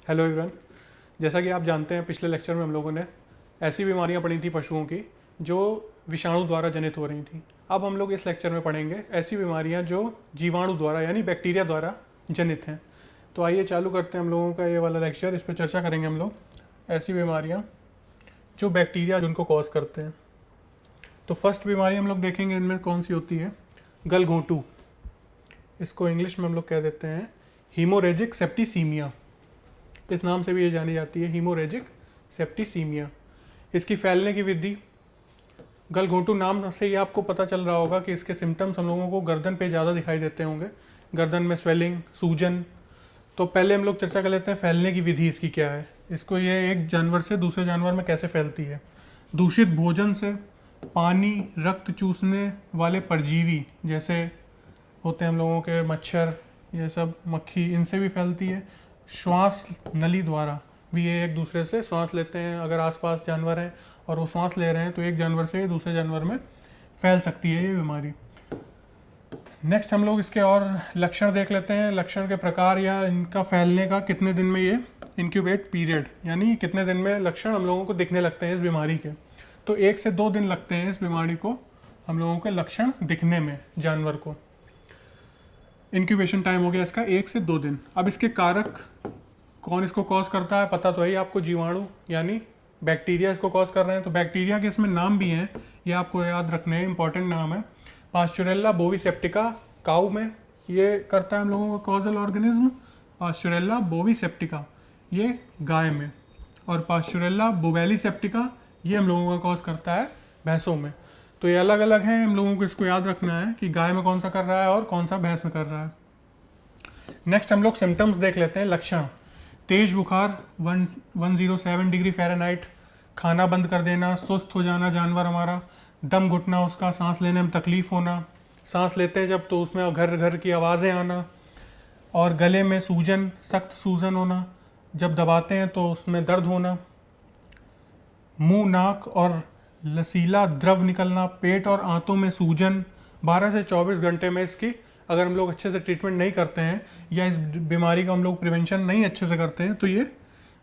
Hello everyone. जैसा कि आप जानते हैं, पिछले लेक्चर में हम लोगों ने ऐसी बीमारियां पढ़ी थी पशुओं की जो विषाणु द्वारा जनित हो रही थी। अब हम लोग इस लेक्चर में पढ़ेंगे ऐसी बीमारियां जो जीवाणु द्वारा यानी बैक्टीरिया द्वारा जनित हैं। तो आइए चालू करते हैं हम लोगों का ये वाला लेक्चर। इस पर चर्चा करेंगे हम लोग ऐसी बीमारियाँ जो बैक्टीरिया जिनको कॉज करते हैं। तो फर्स्ट बीमारी हम लोग देखेंगे इनमें कौन सी होती है, गलघोंटू। इसको इंग्लिश में हम लोग कह देते हैं हीमोरेजिक सेप्टिसीमिया। इस नाम से भी ये जानी जाती है, हीमोरेजिक सेप्टिसीमिया। इसकी फैलने की विधि, गलघोंटू नाम से ही आपको पता चल रहा होगा कि इसके सिम्टम्स हम लोगों को गर्दन पे ज़्यादा दिखाई देते होंगे, गर्दन में स्वेलिंग, सूजन। तो पहले हम लोग चर्चा कर लेते हैं फैलने की विधि इसकी क्या है। इसको ये एक जानवर से दूसरे जानवर में कैसे फैलती है। दूषित भोजन से, पानी, रक्त चूसने वाले परजीवी जैसे होते हैं हम लोगों के मच्छर, ये सब मक्खी, इनसे भी फैलती है। श्वास नली द्वारा भी ये एक दूसरे से श्वास लेते हैं। अगर आसपास जानवर हैं और वो श्वास ले रहे हैं तो एक जानवर से दूसरे जानवर में फैल सकती है ये बीमारी। नेक्स्ट हम लोग इसके और लक्षण देख लेते हैं, लक्षण के प्रकार या इनका फैलने का कितने दिन में ये इंक्यूबेट पीरियड, यानी कितने दिन में लक्षण हम लोगों को दिखने लगते हैं इस बीमारी के। तो 1 से 2 दिन लगते हैं इस बीमारी को हम लोगों के लक्षण दिखने में जानवर को। इंक्यूबेशन टाइम हो गया इसका 1 से 2 दिन। अब इसके कारक, कौन इसको कॉज करता है पता तो है ही आपको, जीवाणु यानी बैक्टीरिया इसको कॉज कर रहे हैं। तो बैक्टीरिया के इसमें नाम भी हैं, ये आपको याद रखने हैं, इंपॉर्टेंट नाम है। पास्चुरेला बोविसेप्टिका काऊ में ये करता है हम लोगों का कॉजल ऑर्गेनिज्म, पास्चुरेला बोविसेप्टिका ये गाय में, और पास्चुरेला बोवेलिसेप्टिका ये हम लोगों का कॉज करता है भैंसों में। तो ये अलग अलग हैं, हम लोगों को इसको याद रखना है कि गाय में कौन सा कर रहा है और कौन सा भैंस में कर रहा है। नेक्स्ट हम लोग सिम्टम्स देख लेते हैं, लक्षण। तेज बुखार 107 डिग्री फ़ारेनहाइट, खाना बंद कर देना, सुस्त हो जाना जानवर हमारा, दम घुटना उसका, सांस लेने में तकलीफ होना, सांस लेते हैं जब तो उसमें घर घर की आवाज़ें आना, और गले में सूजन, सख्त सूजन होना, जब दबाते हैं तो उसमें दर्द होना, मुंह, नाक और लसीला द्रव निकलना, पेट और आंतों में सूजन। 12 से 24 घंटे में इसकी अगर हम लोग अच्छे से ट्रीटमेंट नहीं करते हैं या इस बीमारी का हम लोग प्रिवेंशन नहीं अच्छे से करते हैं तो ये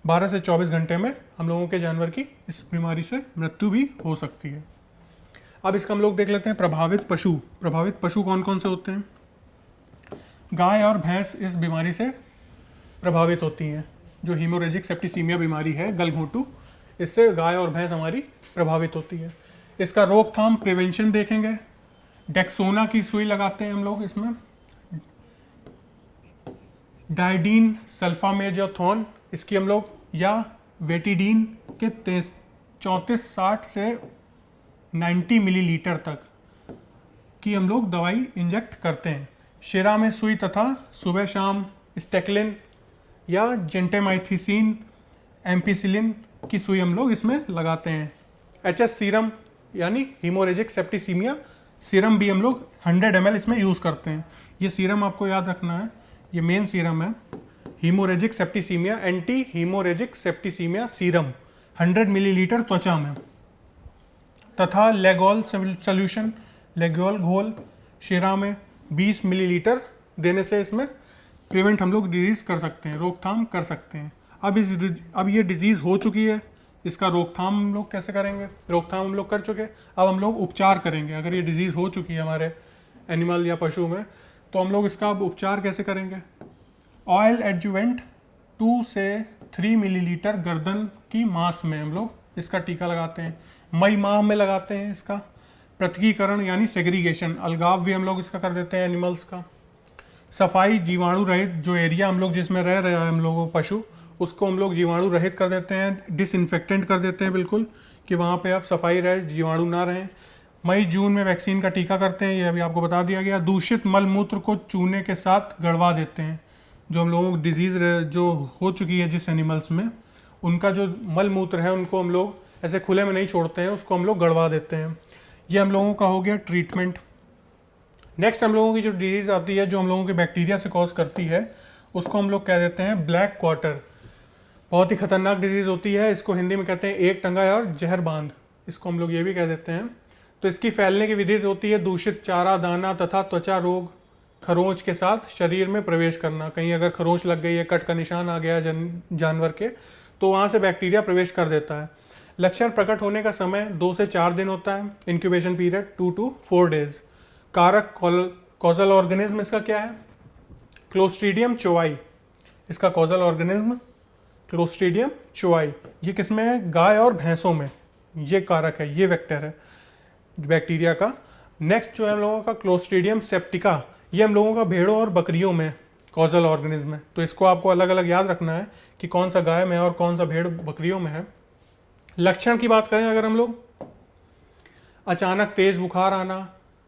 12 से 24 घंटे में हम लोगों के जानवर की इस बीमारी से मृत्यु भी हो सकती है। अब इसका हम लोग देख लेते हैं प्रभावित पशु। प्रभावित पशु कौन कौन से होते हैं? गाय और भैंस इस बीमारी से प्रभावित होती हैं। जो हीमोरेजिक सेप्टिसीमिया बीमारी है गलघोंटू, इससे गाय और भैंस हमारी प्रभावित होती है। इसका रोकथाम, प्रिवेंशन देखेंगे। डेक्सोना की सुई लगाते हैं हम लोग इसमें, डाइडीन सल्फामेजाथोन इसकी हम लोग, या वेटिडीन के 34-60 से 90 मिलीलीटर तक की हम लोग दवाई इंजेक्ट करते हैं। शिरा में सुई तथा सुबह शाम स्टेक्लिन या जेंटेमाइथिसिन एम्पिसिलिन की सुई हम लोग इसमें लगाते हैं। HS सीरम यानी हीमोरेजिक सेप्टिसीमिया सीरम भी हम लोग 100 ml इसमें यूज़ करते हैं। ये सीरम आपको याद रखना है, ये मेन सीरम है, haemorrhagic septicaemia anti haemorrhagic septicaemia serum 100 millilitre त्वचा में, तथा लेगोल सोल्यूशन, लेगोल घोल शिरा में 20 मिलीलीटर देने से इसमें प्रिवेंट हम लोग डिजीज़ कर सकते हैं, रोकथाम कर सकते हैं। अब ये डिजीज़ हो चुकी है, इसका रोकथाम हम लोग कैसे करेंगे? रोकथाम हम लोग कर चुके, अब हम लोग उपचार करेंगे। अगर ये डिजीज़ हो चुकी है हमारे एनिमल या पशु में तो हम लोग इसका अब उपचार कैसे करेंगे? ऑयल एडजुवेंट 2 से 3 मिलीलीटर गर्दन की मांस में हम लोग इसका टीका लगाते हैं। मई माह में लगाते हैं इसका। पृथकीकरण यानी सेग्रीगेशन, अलगाव भी हम लोग इसका कर देते हैं एनिमल्स का। सफाई, जीवाणु रहित जो एरिया हम लोग जिसमें रह रहे हैं हम लोग पशु, उसको हम लोग जीवाणु रहित कर देते हैं, डिसइंफेक्टेंट कर देते हैं बिल्कुल, कि वहाँ पे अब सफाई रहे, जीवाणु ना रहें। मई जून में वैक्सीन का टीका करते हैं, ये अभी आपको बता दिया गया। दूषित मल मूत्र को चूने के साथ गड़वा देते हैं। जो हम लोगों को डिजीज़ जो हो चुकी है जिस एनिमल्स में, उनका जो मल मूत्र है उनको हम लोग ऐसे खुले में नहीं छोड़ते हैं, उसको हम लोग गड़वा देते हैं। ये हम लोगों का हो गया ट्रीटमेंट। नेक्स्ट हम लोगों की जो डिजीज़ आती है जो हम लोगों के बैक्टीरिया से कॉज करती है, उसको हम लोग कह देते हैं ब्लैक क्वार्टर। बहुत ही खतरनाक डिजीज़ होती है, इसको हिंदी में कहते हैं एक टंगा और जहर बांध, इसको हम लोग ये भी कह देते हैं। तो इसकी फैलने की विधि होती है दूषित चारा, दाना तथा त्वचा रोग, खरोंच के साथ शरीर में प्रवेश करना। कहीं अगर खरोंच लग गई है, कट का निशान आ गया जानवर के, तो वहाँ से बैक्टीरिया प्रवेश कर देता है। लक्षण प्रकट होने का समय 2 से 4 दिन होता है। Incubation period 2 to 4 days. कारक कॉजल ऑर्गेनिज्म इसका क्या है? क्लोस्ट्रीडियम चोवाई। इसका कॉजल ऑर्गेनिज्म क्लोस्ट्रीडियम चोवाई। ये किसमें है? गाय और भैंसों में ये कारक है, ये वेक्टर है बैक्टीरिया का। नेक्स्ट जो है हम लोगों का क्लोस्ट्रीडियम सेप्टिका, ये हम लोगों का भेड़ों और बकरियों में कॉजल ऑर्गेनिज्म है। तो इसको आपको अलग अलग याद रखना है कि कौन सा गाय में है और कौन सा भेड़ बकरियों में है। लक्षण की बात करें अगर हम लोग, अचानक तेज बुखार आना,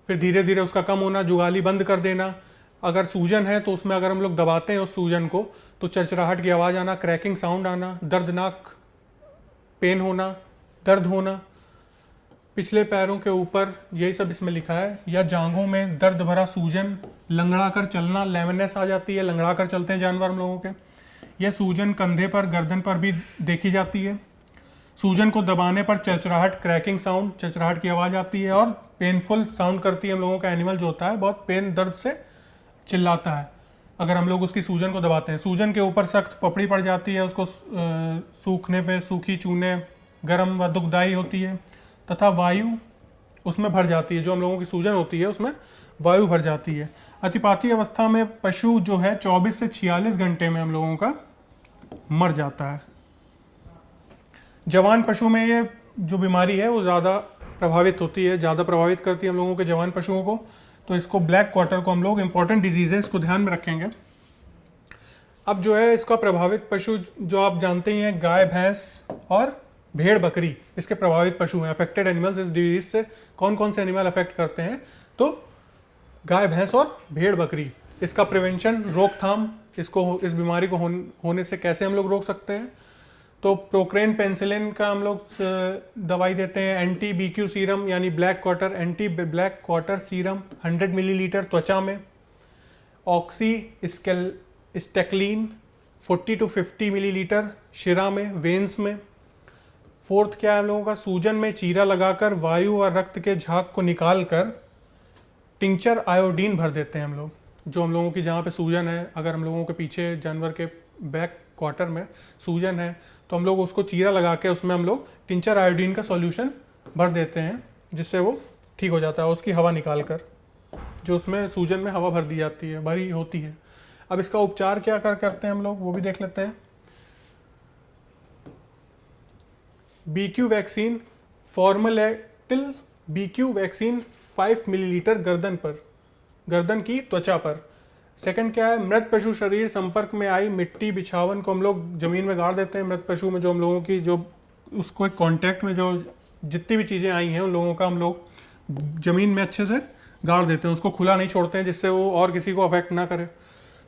फिर धीरे धीरे उसका कम होना, जुगाली बंद कर देना। अगर सूजन है तो उसमें अगर हम लोग दबाते हैं उस सूजन को तो चरचराहट की आवाज़ आना, क्रैकिंग साउंड आना, दर्दनाक पेन होना, दर्द होना, पिछले पैरों के ऊपर, यही सब इसमें लिखा है, या जांघों में दर्द भरा सूजन, लंगड़ा कर चलना, लेमनेस आ जाती है, लंगड़ा कर चलते हैं जानवर हम लोगों के। यह सूजन कंधे पर, गर्दन पर भी देखी जाती है। सूजन को दबाने पर चरचराहट, क्रैकिंग साउंड, चरचराहट की आवाज़ आती है और पेनफुल साउंड करती है। हम लोगों का एनिमल जो होता है बहुत पेन, दर्द से चिल्लाता है अगर हम लोग उसकी सूजन को दबाते हैं। सूजन के ऊपर सख्त पपड़ी पड़ जाती है, उसको सूखने पे सूखी चूने गर्म व दुखदाई होती है तथा वायु उसमें भर जाती है। जो हम लोगों की सूजन होती है उसमें वायु भर जाती है। अतिपाती अवस्था में पशु जो है 24 से 46 घंटे में हम लोगों का मर जाता है। जवान पशु में ये जो बीमारी है वो ज़्यादा प्रभावित होती है, ज़्यादा प्रभावित करती है हम लोगों के जवान पशुओं को। तो इसको ब्लैक क्वार्टर को हम लोग इंपॉर्टेंट डिजीज़ है, इसको ध्यान में रखेंगे। अब जो है इसका प्रभावित पशु जो आप जानते ही हैं, गाय, भैंस और भेड़, बकरी इसके प्रभावित पशु हैं। अफेक्टेड एनिमल्स इस डिजीज से कौन कौन से एनिमल अफेक्ट करते हैं? तो गाय, भैंस और भेड़, बकरी। इसका प्रिवेंशन, रोकथाम, इसको इस बीमारी को होने से कैसे हम लोग रोक सकते हैं? तो प्रोक्रेन पेंसिलिन का हम लोग दवाई देते हैं। एंटी BQ सीरम यानी black quarter, anti black quarter serum 100 millilitre त्वचा में। ऑक्सी स्टेक्लिन 40 to 50 मिलीलीटर शिरा में, वेन्स में। फोर्थ क्या है हम लोगों का? सूजन में चीरा लगाकर वायु और रक्त के झाग को निकाल कर टिंचर आयोडीन भर देते हैं हम लोग। जो हम लोगों की जहाँ पे सूजन है, अगर हम लोगों के पीछे जानवर के बैक क्वार्टर में सूजन है तो हम लोग उसको चीरा लगा के उसमें हम लोग टिंचर आयोडीन का सॉल्यूशन भर देते हैं, जिससे वो ठीक हो जाता है। उसकी हवा निकाल कर, जो उसमें सूजन में हवा भर दी जाती है, भरी होती है। अब इसका उपचार क्या करते हैं हम लोग, वो भी देख लेते हैं। BQ वैक्सीन फॉर्मलेटिल BQ वैक्सीन 5 मिलीलीटर गर्दन पर, गर्दन की त्वचा पर। सेकंड क्या है? मृत पशु शरीर संपर्क में आई मिट्टी, बिछावन को हम लोग जमीन में गाड़ देते हैं। मृत पशु में जो हम लोगों की जो उसको एक कांटेक्ट में जो जितनी भी चीज़ें आई हैं उन लोगों का हम लोग ज़मीन में अच्छे से गाड़ देते हैं, उसको खुला नहीं छोड़ते हैं जिससे वो और किसी को अफेक्ट ना करे।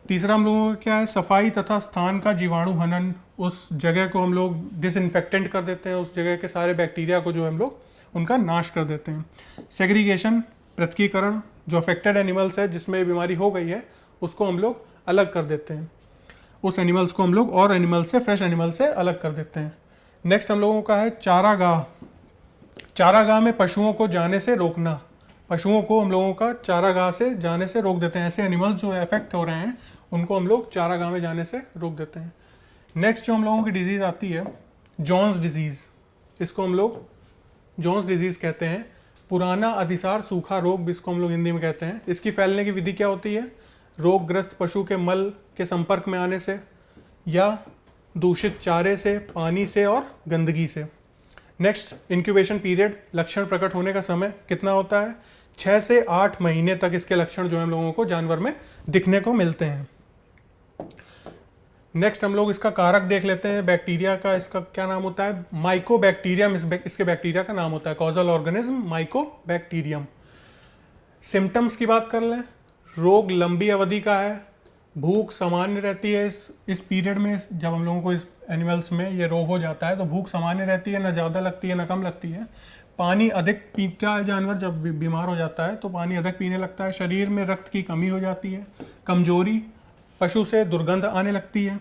तीसरा हम लोगों का क्या है? सफाई तथा स्थान का जीवाणु हनन, उस जगह को हम लोग डिसइंफेक्टेंट कर देते हैं, उस जगह के सारे बैक्टीरिया को जो हम लोग उनका नाश कर देते हैं। सेग्रीगेशन, पृथकीकरण, जो अफेक्टेड एनिमल्स है जिसमें बीमारी हो गई है उसको हम लोग अलग कर देते हैं। उस एनिमल्स को हम लोग और एनिमल से, फ्रेश एनिमल से अलग कर देते हैं। नेक्स्ट हम लोगों का है चारागाह। चारागाह में पशुओं को जाने से रोकना। पशुओं को हम लोगों का चारागाह से जाने से रोक देते हैं। ऐसे एनिमल्स जो अफेक्ट हो रहे हैं उनको हम लोग चारागाह में जाने से रोक देते हैं। नेक्स्ट जो हम लोगों की डिजीज़ आती है जॉन्स डिजीज़, इसको हम लोग जॉन्स डिजीज़ कहते हैं। पुराना अतिसार सूखा रोग भी इसको हम लोग हिंदी में कहते हैं। इसकी फैलने की विधि क्या होती है? रोगग्रस्त पशु के मल के संपर्क में आने से या दूषित चारे से, पानी से और गंदगी से। नेक्स्ट, इंक्यूबेशन पीरियड, लक्षण प्रकट होने का समय कितना होता है? 6 से 8 महीने तक इसके लक्षण जो है हम लोगों को जानवर में दिखने को मिलते हैं। नेक्स्ट हम लोग इसका कारक देख लेते हैं बैक्टीरिया का। इसका क्या नाम होता है? माइकोबैक्टीरियम इसके बैक्टीरिया का नाम होता है। Causal organism Mycobacterium. सिम्टम्स की बात कर लें, रोग लंबी अवधि का है, भूख सामान्य रहती है इस पीरियड में। जब हम लोगों को इस एनिमल्स में ये रोग हो जाता है तो भूख सामान्य रहती है, ना ज़्यादा लगती है ना कम लगती है। पानी अधिक पीता है जानवर, जब बीमार हो जाता है तो पानी अधिक पीने लगता है। शरीर में रक्त की कमी हो जाती है। कमजोरी, पशु से दुर्गंध आने लगती है।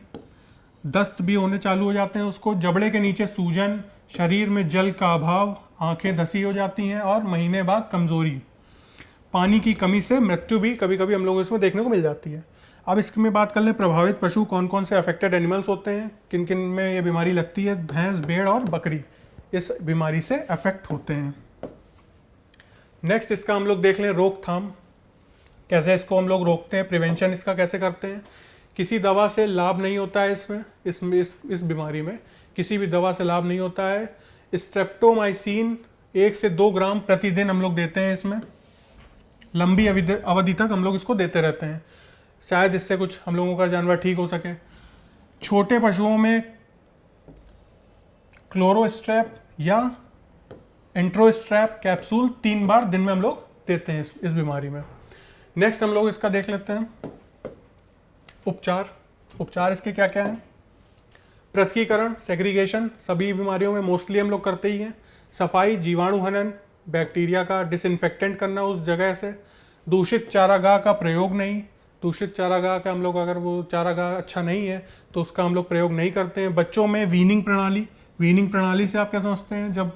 दस्त भी होने चालू हो जाते हैं उसको। जबड़े के नीचे सूजन, शरीर में जल का अभाव, आंखें धसी हो जाती हैं और महीने बाद कमजोरी। पानी की कमी से मृत्यु भी कभी कभी हम लोगों को इसमें देखने को मिल जाती है। अब इसमें बात कर लें प्रभावित पशु कौन कौन से अफेक्टेड एनिमल्स होते हैं, किन किन में ये बीमारी लगती है। भैंस, भेड़ और बकरी इस बीमारी से अफेक्ट होते हैं। नेक्स्ट इसका हम लोग देख लें रोकथाम, कैसे इसको हम लोग रोकते हैं, प्रिवेंशन इसका कैसे करते हैं। किसी दवा से लाभ नहीं होता है इसमें इस बीमारी में किसी भी दवा से लाभ नहीं होता है। स्ट्रेप्टोमाइसिन 1 से 2 ग्राम प्रतिदिन हम लोग देते हैं इसमें, लंबी अवधि तक हम लोग इसको देते रहते हैं, शायद इससे कुछ हम लोगों का जानवर ठीक हो सके। छोटे पशुओं में क्लोरोस्ट्रैप या एंट्रोस्ट्रैप कैप्सूल 3 बार दिन में हम लोग देते हैं इस बीमारी में। नेक्स्ट हम लोग इसका देख लेते हैं उपचार इसके क्या क्या हैं। पृथकीकरण, सेग्रीगेशन सभी बीमारियों में मोस्टली हम लोग करते ही हैं। सफाई, जीवाणु हनन, बैक्टीरिया का डिसइंफेक्टेंट करना उस जगह से। दूषित चारागाह का प्रयोग नहीं, दूषित चारागाह का हम लोग अगर वो चारागाह अच्छा नहीं है तो उसका हम लोग प्रयोग नहीं करते हैं। बच्चों में वीनिंग प्रणाली से आप क्या समझते हैं, जब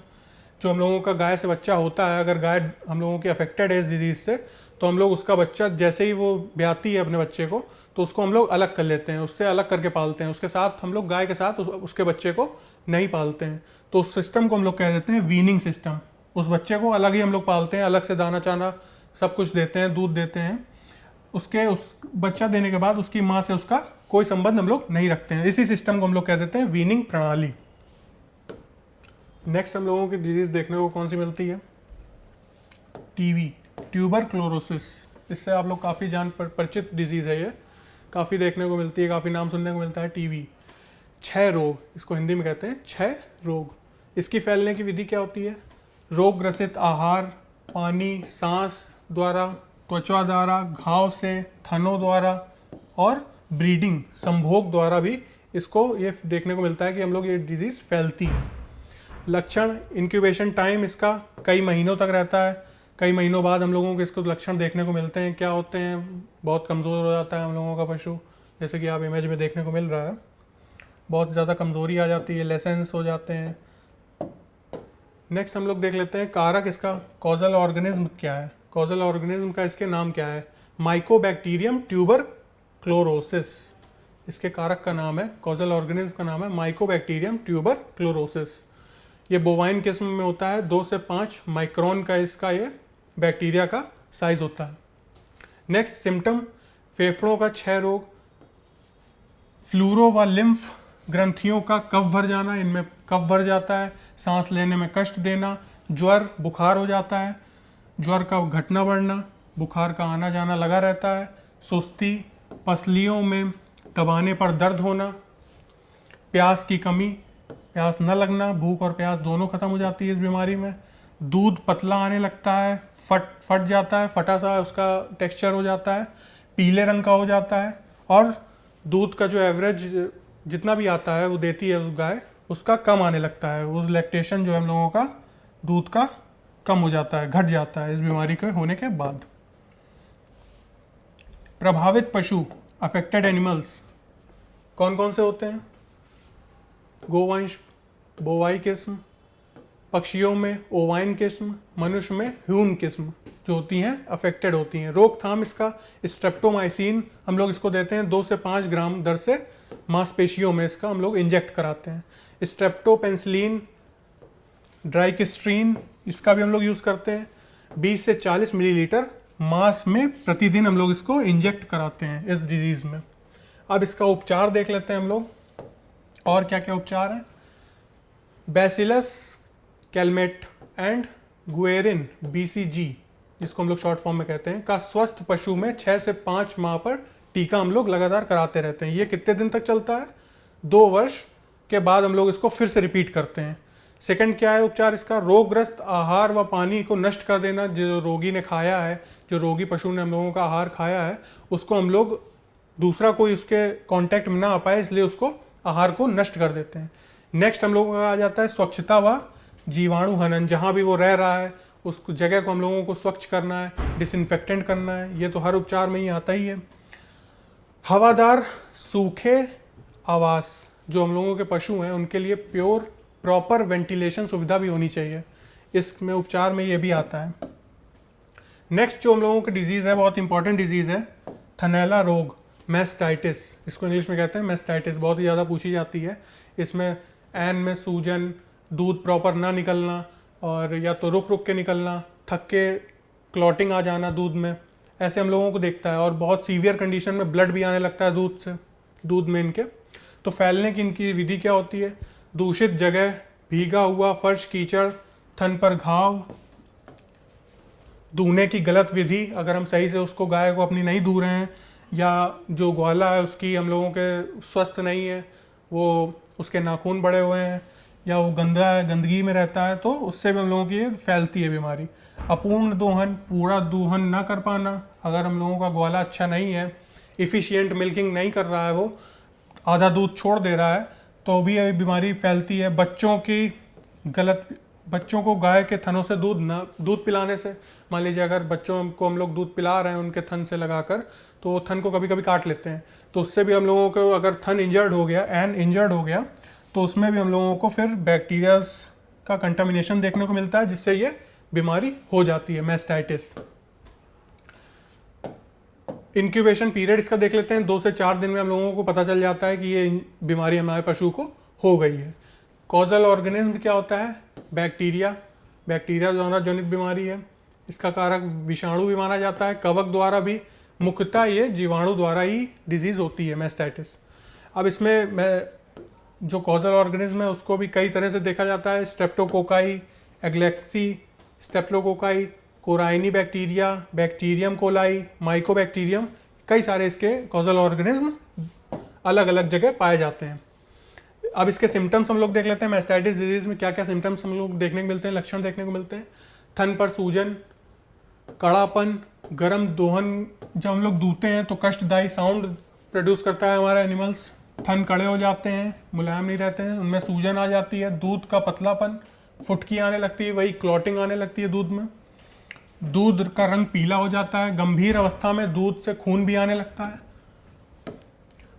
जो हम लोगों का गाय से बच्चा होता है, अगर गाय हम लोगों की अफेक्टेड है इस डिजीज़ से, तो हम लोग उसका बच्चा जैसे ही वो ब्याती है अपने बच्चे को, तो उसको हम लोग अलग कर लेते हैं, उससे अलग करके पालते हैं। उसके साथ हम लोग गाय के साथ उसके बच्चे को नहीं पालते हैं, तो उस सिस्टम को हम लोग कह देते हैं वीनिंग सिस्टम। उस बच्चे को अलग ही हम लोग पालते हैं, अलग से दाना चाना सब कुछ देते हैं, दूध देते हैं। उस बच्चा देने के बाद उसकी माँ से उसका कोई संबंध हम लोग नहीं रखते हैं। इसी सिस्टम को हम लोग कह देते हैं वीनिंग प्रणाली। नेक्स्ट हम लोगों की डिजीज़ देखने को कौन सी मिलती है, टीबी, ट्यूबरक्लोरोसिस। इससे आप लोग काफ़ी परिचित डिजीज़ है, ये काफ़ी देखने को मिलती है, काफ़ी नाम सुनने को मिलता है। टीबी, क्षय रोग, इसको हिंदी में कहते हैं क्षय रोग। इसकी फैलने की विधि क्या होती है, रोग ग्रसित आहार, पानी, सांस द्वारा, त्वचा द्वारा, घाव से, थनों द्वारा और ब्रीडिंग, संभोग द्वारा भी इसको ये देखने को मिलता है कि हम लोग ये डिजीज़ फैलती है। लक्षण, इंक्यूबेशन टाइम इसका कई महीनों तक रहता है, कई महीनों बाद हम लोगों को इसको लक्षण देखने को मिलते हैं। क्या होते हैं, बहुत कमज़ोर हो जाता है हम लोगों का पशु, जैसे कि आप इमेज में देखने को मिल रहा है, बहुत ज़्यादा कमज़ोरी आ जाती है, लेसेंस हो जाते हैं। नेक्स्ट हम लोग देख लेते हैं कारक इसका, कॉजल ऑर्गेनिज्म क्या है। कॉजल ऑर्गेनिज्म का इसके नाम क्या है, माइकोबैक्टीरियम ट्यूबरक्लोरोसिस इसके कारक का नाम है, कॉजल ऑर्गेनिज्म का नाम है माइकोबैक्टीरियम ट्यूबरक्लोरोसिस। ये बोवाइन किस्म में होता है, 2 से 5 माइक्रोन का इसका ये बैक्टीरिया का साइज होता है। नेक्स्ट सिम्टम, फेफड़ों का क्षय रोग, फ्लूरो व लिम्फ ग्रंथियों का कफ भर जाना, इनमें कफ भर जाता है, सांस लेने में कष्ट देना, ज्वर, बुखार हो जाता है, ज्वर का घटना बढ़ना, बुखार का आना जाना लगा रहता है, सुस्ती, पसलियों में दबाने पर दर्द होना, प्यास की कमी, प्यास न लगना, भूख और प्यास दोनों खत्म हो जाती है इस बीमारी में। दूध पतला आने लगता है, फट जाता है, फटा सा उसका टेक्सचर हो जाता है, पीले रंग का हो जाता है, और दूध का जो एवरेज जितना भी आता है वो देती है उस गाय, उसका कम आने लगता है, उस लैक्टेशन जो है हम लोगों का दूध का कम हो जाता है, घट जाता है इस बीमारी के होने के बाद। प्रभावित पशु, अफेक्टेड एनिमल्स कौन कौन से होते हैं, गोवंश, बोवाई किस्म, पक्षियों में ओवाइन किस्म, मनुष्य में ह्यून किस्म जो होती हैं अफेक्टेड होती हैं। रोकथाम इसका, स्ट्रेप्टोमाइसिन हम लोग इसको देते हैं 2 से 5 ग्राम दर से मांसपेशियों में इसका हम लोग इंजेक्ट कराते हैं। स्ट्रेप्टोपेंसिलिन, ड्राइक्स्ट्रीन इसका भी हम लोग यूज़ करते हैं, 20 से 40 मिलीलीटर मांस में प्रतिदिन हम लोग इसको इंजेक्ट कराते हैं इस डिजीज़ में। अब इसका उपचार देख लेते हैं हम लोग, और क्या क्या उपचार है। Bacillus Calmette and Guerin, BCG जिसको हम लोग शॉर्ट फॉर्म में कहते हैं, का स्वस्थ पशु में 6 से 5 माह पर टीका हम लोग लगातार कराते रहते हैं। ये कितने दिन तक चलता है, 2 वर्ष के बाद हम लोग इसको फिर से रिपीट करते हैं। सेकंड क्या है उपचार इसका, रोगग्रस्त आहार व पानी को नष्ट कर देना, जो रोगी ने खाया है, जो रोगी पशु ने हम लोगों का आहार खाया है, उसको हम लोग दूसरा कोई उसके कांटेक्ट में ना आ पाए इसलिए उसको आहार को नष्ट कर देते हैं। नेक्स्ट हम लोगों का आ जाता है स्वच्छता व जीवाणु हनन, जहाँ भी वो रह रहा है उस जगह को हम लोगों को स्वच्छ करना है, डिसइंफेक्टेंट करना है, ये तो हर उपचार में ही आता ही है। हवादार सूखे आवास, जो हम लोगों के पशु हैं उनके लिए प्रॉपर वेंटिलेशन सुविधा भी होनी चाहिए, इसमें उपचार में ये भी आता है। नेक्स्ट जो हम लोगों का डिजीज़ है, बहुत इंपॉर्टेंट डिजीज़ है, थनैला रोग, मैस्टाइटिस, इसको इंग्लिश में कहते हैं मैस्टाइटिस, बहुत ही ज़्यादा पूछी जाती है। इसमें एन में सूजन, दूध प्रॉपर ना निकलना, और या तो रुक रुक के निकलना, थक के क्लॉटिंग आ जाना दूध में, ऐसे हम लोगों को देखता है। और बहुत सीवियर कंडीशन में ब्लड भी आने लगता है दूध में इनके। तो फैलने की इनकी विधि क्या होती है? दूषित जगह, भीगा हुआ फर्श, कीचड़, थन पर घाव, दूने की गलत विधि, अगर हम सही से उसको गाय को अपनी नहीं दूह रहे हैं, या जो ग्वाला है उसकी हम लोगों के स्वस्थ नहीं है, वो उसके नाखून बड़े हुए हैं, या वो गंदा है, गंदगी में रहता है, तो उससे भी हम लोगों की ये फैलती है बीमारी। अपूर्ण दोहन, पूरा दोहन ना कर पाना, अगर हम लोगों का ग्वाला अच्छा नहीं है, इफ़िशियंट मिल्किंग नहीं कर रहा है, वो आधा दूध छोड़ दे रहा है, तो भी ये बीमारी फैलती है। बच्चों को गाय के थनों से दूध पिलाने से, मान लीजिए अगर बच्चों को हम लोग दूध पिला रहे हैं उनके थन से लगाकर, तो वो थन को कभी कभी काट लेते हैं, तो उससे भी हम लोगों को, अगर थन इंजर्ड हो गया, एन इंजर्ड हो गया, तो उसमें भी हम लोगों को फिर बैक्टीरियाज का कंटामिनेशन देखने को मिलता है, जिससे ये बीमारी हो जाती है, मैस्टाइटिस। इंक्यूबेशन पीरियड इसका देख लेते हैं। 2 से 4 दिन में हम लोगों को पता चल जाता है कि ये बीमारी हमारे पशु को हो गई है। कॉजल ऑर्गेनिज्म क्या होता है? बैक्टीरिया द्वारा जनित बीमारी है। इसका कारक विषाणु भी माना जाता है, कवक द्वारा भी, मुख्यतः ये जीवाणु द्वारा ही डिजीज़ होती है, मैस्टाइटिस। अब इसमें जो कॉजल ऑर्गेनिज्म है उसको भी कई तरह से देखा जाता है। स्ट्रेप्टोकोकाई, एग्लेक्सी, staphylococci, corynebacteria, bacterium coli, mycobacterium, कई सारे इसके कॉजल ऑर्गेनिज्म अलग अलग जगह पाए जाते हैं। अब इसके सिम्टम्स हम लोग देख लेते हैं। मैस्टाइटिस डिजीज़ में क्या क्या सिम्टम्स हम लोग देखने को मिलते हैं, लक्षण देखने को मिलते हैं? थन पर सूजन, कड़ापन, गर्म दोहन, जब हम लोग दूहते हैं तो कष्टदायी साउंड प्रोड्यूस करता है हमारा एनिमल्स। थन कड़े हो जाते हैं, मुलायम नहीं रहते हैं, उनमें सूजन आ जाती है, दूध का पतलापन, फुटकी आने लगती है, वही क्लॉटिंग आने लगती है दूध में, दूध का रंग पीला हो जाता है, गंभीर अवस्था में दूध से खून भी आने लगता है,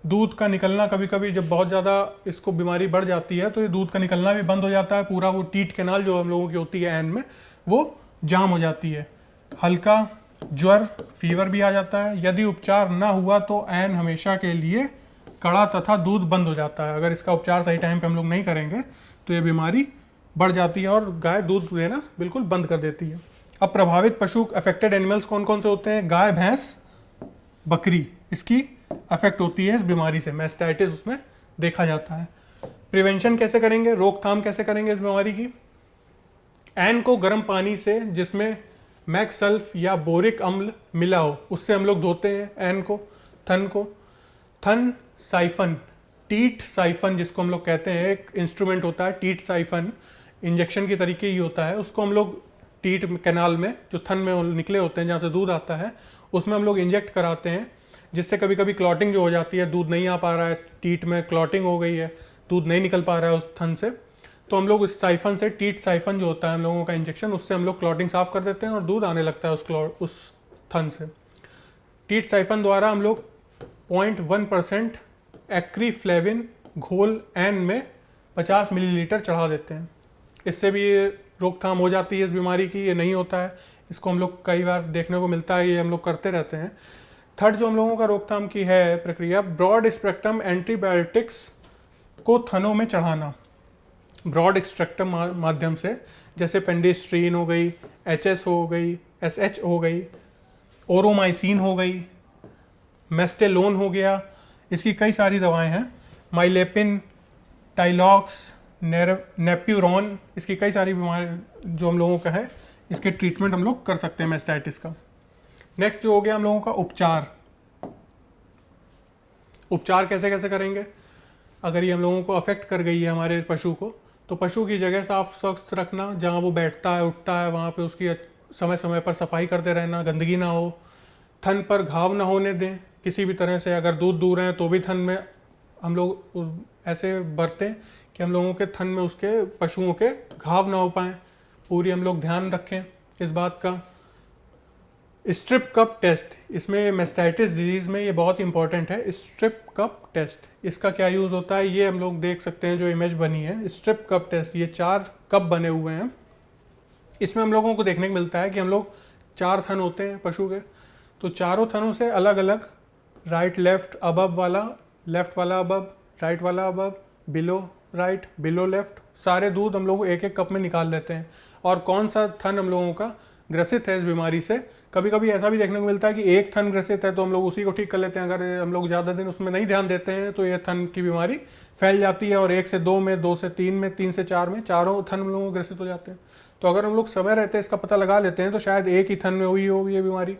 दूध का निकलना, कभी कभी जब बहुत ज़्यादा इसको बीमारी बढ़ जाती है तो ये दूध का निकलना भी बंद हो जाता है, पूरा वो टीट कैनाल जो हम लोगों की होती है एन में, वो जाम हो जाती है। हल्का ज्वर, फीवर भी आ जाता है। यदि उपचार ना हुआ तो एन हमेशा के लिए कड़ा तथा दूध बंद हो जाता है। अगर इसका उपचार सही टाइम पे हम लोग नहीं करेंगे तो ये बीमारी बढ़ जाती है और गाय दूध देना बिल्कुल बंद कर देती है। अब प्रभावित पशु, अफेक्टेड एनिमल्स कौन कौन से होते हैं? गाय, भैंस, बकरी, इसकी अफेक्ट होती है इस बीमारी से, मैस्टाइटिस उसमें देखा जाता है। प्रिवेंशन कैसे करेंगे, रोकथाम कैसे करेंगे इस बीमारी की? एन को गर्म पानी से, जिसमें मैक्सल्फ या बोरिक अम्ल मिला हो, उससे हम लोग धोते हैं एन को, थन को। थन साइफन, टीट साइफन जिसको हम लोग कहते हैं, एक इंस्ट्रूमेंट होता है टीट साइफन, इंजेक्शन की तरीके ही होता है, उसको हम लोग टीट कैनाल में, जो थन में निकले होते हैं जहाँ से दूध आता है, उसमें हम लोग इंजेक्ट कराते हैं, जिससे कभी कभी क्लॉटिंग जो हो जाती है, दूध नहीं आ पा रहा है, टीट में क्लॉटिंग हो गई है, दूध नहीं निकल पा रहा है उस थन से, तो हम लोग उस साइफन से, टीट साइफन जो होता है हम लोगों का इंजेक्शन, उससे हम लोग क्लॉटिंग साफ कर देते हैं और दूध आने लगता है उस थन से। टीट साइफन द्वारा हम लोग 0.1% एक्रीफ्लेविन घोल एन में 50 मिलीलीटर चढ़ा देते हैं। इससे भी ये रोकथाम हो जाती है इस बीमारी की। ये नहीं होता है, इसको हम लोग कई बार देखने को मिलता है, ये हम लोग करते रहते हैं। थर्ड जो हम लोगों का रोकथाम की है प्रक्रिया, ब्रॉड स्पेक्ट्रम एंटीबायोटिक्स को थनों में चढ़ाना, ब्रॉड स्पेक्ट्रम माध्यम से, जैसे पेंडिस्ट्रीन हो गई, HS हो गई, SH हो गई, ओरोमाइसिन हो गई, मेस्टेलोन हो गया, इसकी कई सारी दवाएं हैं, माइलेपिन, टाइलॉक्स, नेप्यूरॉन, इसकी कई सारी बीमारी जो हम लोगों का है, इसके ट्रीटमेंट हम लोग कर सकते हैं मैस्टाइटिस का। नेक्स्ट जो हो गया हम लोगों का उपचार कैसे कैसे करेंगे? अगर ये हम लोगों को अफेक्ट कर गई है हमारे पशु को, तो पशु की जगह साफ स्वच्छ रखना, जहाँ वो बैठता है उठता है वहाँ पे उसकी समय समय पर सफाई करते रहना, गंदगी ना हो, थन पर घाव ना होने दें किसी भी तरह से। अगर दूध दूह रहे हैं तो भी थन में हम लोग ऐसे बरतें कि हम लोगों के थन में उसके पशुओं के घाव ना हो पाएँ, पूरी हम लोग ध्यान रखें इस बात का। स्ट्रिप कप टेस्ट, इसमें मैस्टाइटिस डिजीज़ में ये बहुत इंपॉर्टेंट है। स्ट्रिप कप टेस्ट, इसका क्या यूज़ होता है ये हम लोग देख सकते हैं, जो इमेज बनी है स्ट्रिप कप टेस्ट, ये 4 कप बने हुए हैं। इसमें हम लोगों को देखने को मिलता है कि हम लोग 4 थन होते हैं पशु के, तो चारों थनों से अलग अलग राइट लेफ्ट अबब वाला, लेफ्ट वाला अबब, राइट वाला अबब, बिलो राइट, बिलो लेफ्ट, सारे दूध हम लोग एक एक कप में निकाल लेते हैं। और कौन सा थन हम लोगों का ग्रसित है इस बीमारी से, कभी कभी ऐसा भी देखने को मिलता है कि एक थन ग्रसित है तो हम लोग उसी को ठीक कर लेते हैं। अगर हम लोग ज़्यादा दिन उसमें नहीं ध्यान देते हैं तो ये थन की बीमारी फैल जाती है और 1 से 2 में, 2 से 3 में, 3 से 4 में चारों थन हम लोगों को ग्रसित हो जाते हैं। तो अगर हम लोग समय रहते इसका पता लगा लेते हैं तो शायद एक ही थन में हुई हो ये बीमारी,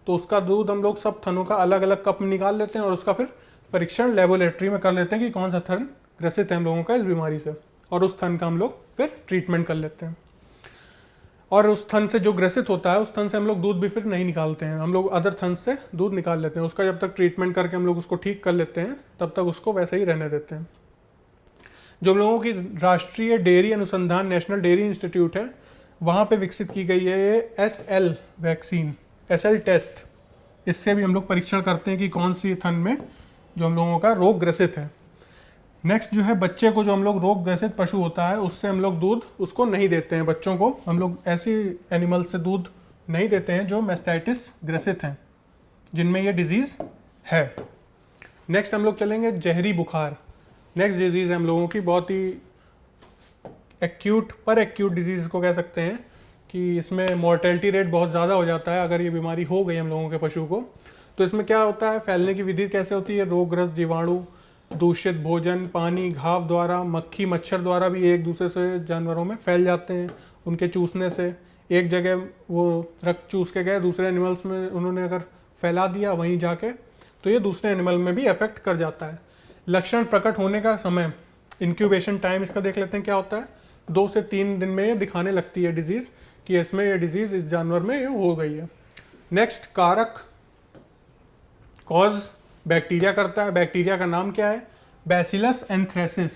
तो उसका दूध हम लोग सब थनों का अलग अलग कप में निकाल लेते हैं और उसका फिर परीक्षण लेबोरेटरी में कर लेते हैं कि कौन सा थन ग्रसित है हम लोगों का इस बीमारी से, और उस थन का हम लोग फिर ट्रीटमेंट कर लेते हैं। और उस थन से जो ग्रसित होता है उस थन से हम लोग दूध भी फिर नहीं निकालते हैं, हम लोग अदर थन से दूध निकाल लेते हैं। उसका जब तक ट्रीटमेंट करके हम लोग उसको ठीक कर लेते हैं तब तक उसको वैसे ही रहने देते हैं। जो हम लोगों की राष्ट्रीय डेयरी अनुसंधान नेशनल डेयरी इंस्टीट्यूट है, वहाँ पे विकसित की गई है ये SL वैक्सीन, SL टेस्ट। इससे भी हम लोग परीक्षण करते हैं कि कौन सी थन में जो हम लोगों का रोग ग्रसित है। नेक्स्ट जो है बच्चे को जो हम लोग रोग ग्रसित पशु होता है उससे हम लोग दूध उसको नहीं देते हैं। बच्चों को हम लोग ऐसी एनिमल से दूध नहीं देते हैं जो मैस्टाइटिस ग्रसित हैं, जिनमें ये डिजीज़ है। नेक्स्ट हम लोग चलेंगे जहरी बुखार। नेक्स्ट डिजीज़ है हम लोगों की बहुत ही एक्यूट डिजीज़ को कह सकते हैं कि इसमें मॉर्टेलिटी रेट बहुत ज़्यादा हो जाता है अगर ये बीमारी हो गई हम लोगों के पशु को। तो इसमें क्या होता है, फैलने की विधि कैसे होती है, रोगग्रस्त जीवाणु, दूषित भोजन, पानी, घाव द्वारा, मक्खी मच्छर द्वारा भी एक दूसरे से जानवरों में फैल जाते हैं। उनके चूसने से एक जगह वो रक्त चूस के गए, दूसरे एनिमल्स में उन्होंने अगर फैला दिया वहीं जाके, तो ये दूसरे एनिमल में भी अफेक्ट कर जाता है। लक्षण प्रकट होने का समय, इंक्यूबेशन टाइम इसका देख लेते हैं क्या होता है। 2 से 3 दिन में ये दिखाने लगती है डिजीज़ कि इसमें ये डिजीज़ इस जानवर में ये हो गई है। नेक्स्ट कारक, कॉज बैक्टीरिया करता है। बैक्टीरिया का नाम क्या है, बैसिलस एंथ्रेसिस।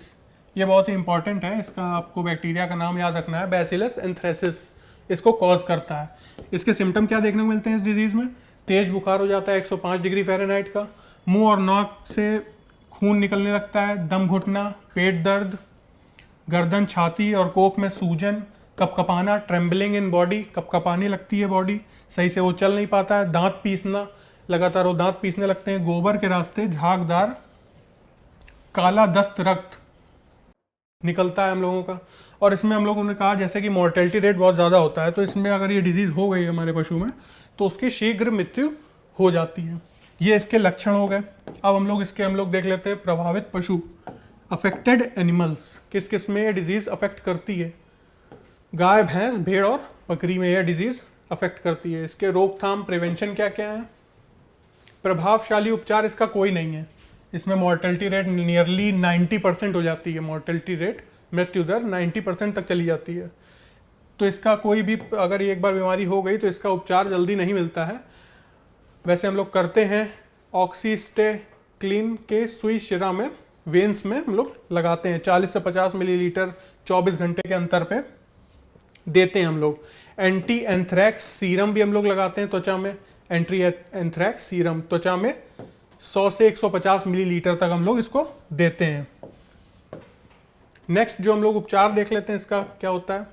ये बहुत ही इंपॉर्टेंट है, इसका आपको बैक्टीरिया का नाम याद रखना है, बैसिलस एंथ्रेसिस इसको कॉज करता है। इसके सिम्टम क्या देखने को मिलते हैं इस डिजीज़ में, तेज बुखार हो जाता है 105 डिग्री फ़ारेनहाइट का, मुंह और नाक से खून निकलने लगता है, दम घुटना, पेट दर्द, गर्दन, छाती और कोख में सूजन, कपकपाना, ट्रेम्बलिंग इन बॉडी, कपकपाने लगती है बॉडी, सही से वो चल नहीं पाता है, दांत पीसना, लगातार वो दांत पीसने लगते हैं, गोबर के रास्ते झागदार काला दस्त रक्त निकलता है हम लोगों का। और इसमें हम लोगों ने कहा जैसे कि मॉर्टेलिटी रेट बहुत ज़्यादा होता है, तो इसमें अगर ये डिजीज़ हो गई हमारे पशु में तो उसकी शीघ्र मृत्यु हो जाती है। ये इसके लक्षण हो गए। अब हम लोग देख लेते हैं प्रभावित पशु, अफेक्टेड एनिमल्स, किस किस में ये डिजीज़ अफेक्ट करती है। गाय, भैंस, भेड़ और बकरी में यह डिजीज़ अफेक्ट करती है। इसके रोकथाम, प्रिवेंशन क्या क्या है। प्रभावशाली उपचार इसका कोई नहीं है। इसमें मॉर्टेलिटी रेट नियरली 90% हो जाती है, मॉर्टेलिटी रेट, मृत्यु दर 90% तक चली जाती है। तो इसका कोई भी, अगर एक बार बीमारी हो गई तो इसका उपचार जल्दी नहीं मिलता है। वैसे हम लोग करते हैं, ऑक्सीस्टेक्लिन के सुई शिरा में, वेन्स में हम लोग लगाते हैं, 40 से 50 मिलीलीटर 24 घंटे के अंतर पे देते हैं हम लोग। एंटी एंथ्रैक्स सीरम भी हम लोग लगाते हैं त्वचा में, एंटी एंथ्रैक्स सीरम त्वचा में 100 से 150 मिलीलीटर तक हम लोग इसको देते हैं। नेक्स्ट जो हम लोग उपचार देख लेते हैं इसका क्या होता है,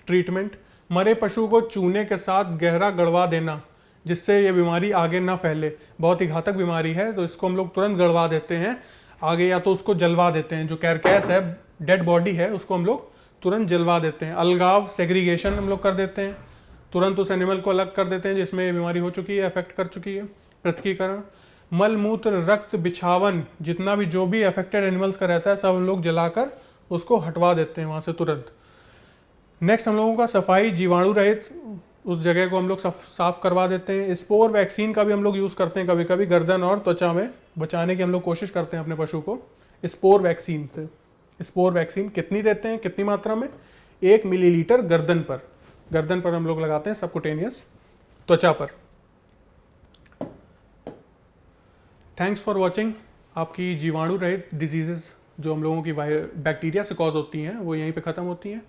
ट्रीटमेंट। मरे पशु को चूने के साथ गहरा गड़वा देना जिससे ये बीमारी आगे ना फैले। बहुत ही घातक बीमारी है तो इसको हम लोग तुरंत गड़वा देते हैं आगे, या तो उसको जलवा देते हैं, जो कैरकैस है, डेड बॉडी है, उसको हम लोग तुरंत जलवा देते हैं। अलगाव, सेग्रीगेशन हम लोग कर देते हैं, तुरंत उस एनिमल को अलग कर देते हैं जिसमें ये बीमारी हो चुकी है, अफेक्ट कर चुकी है। पृथकीकरण, मल मूत्र रक्त बिछावन जितना भी जो भी अफेक्टेड एनिमल्स का रहता है सब हम लोग जलाकर उसको हटवा देते हैं वहाँ से तुरंत। नेक्स्ट हम लोगों का सफाई, जीवाणु रहित उस जगह को हम लोग साफ करवा देते हैं। स्पोर वैक्सीन का भी हम लोग यूज़ करते हैं कभी कभी, गर्दन और त्वचा में बचाने की हम लोग कोशिश करते हैं अपने पशु को स्पोर वैक्सीन से। स्पोर वैक्सीन कितनी देते हैं, कितनी मात्रा में, 1 मिलीलीटर गर्दन पर हम लोग लगाते हैं, सबकुटेनियस त्वचा पर। Thanks for watching. आपकी जीवाणु रहित डिजीजेस जो हम लोगों की बैक्टीरिया से कॉज होती हैं वो यहीं पे ख़त्म होती हैं।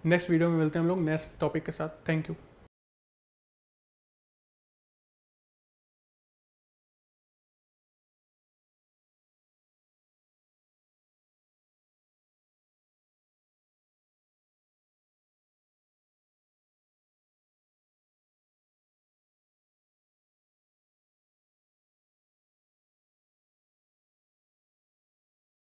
नेक्स्ट वीडियो में मिलते हैं हम लोग नेक्स्ट टॉपिक के साथ। Thank you.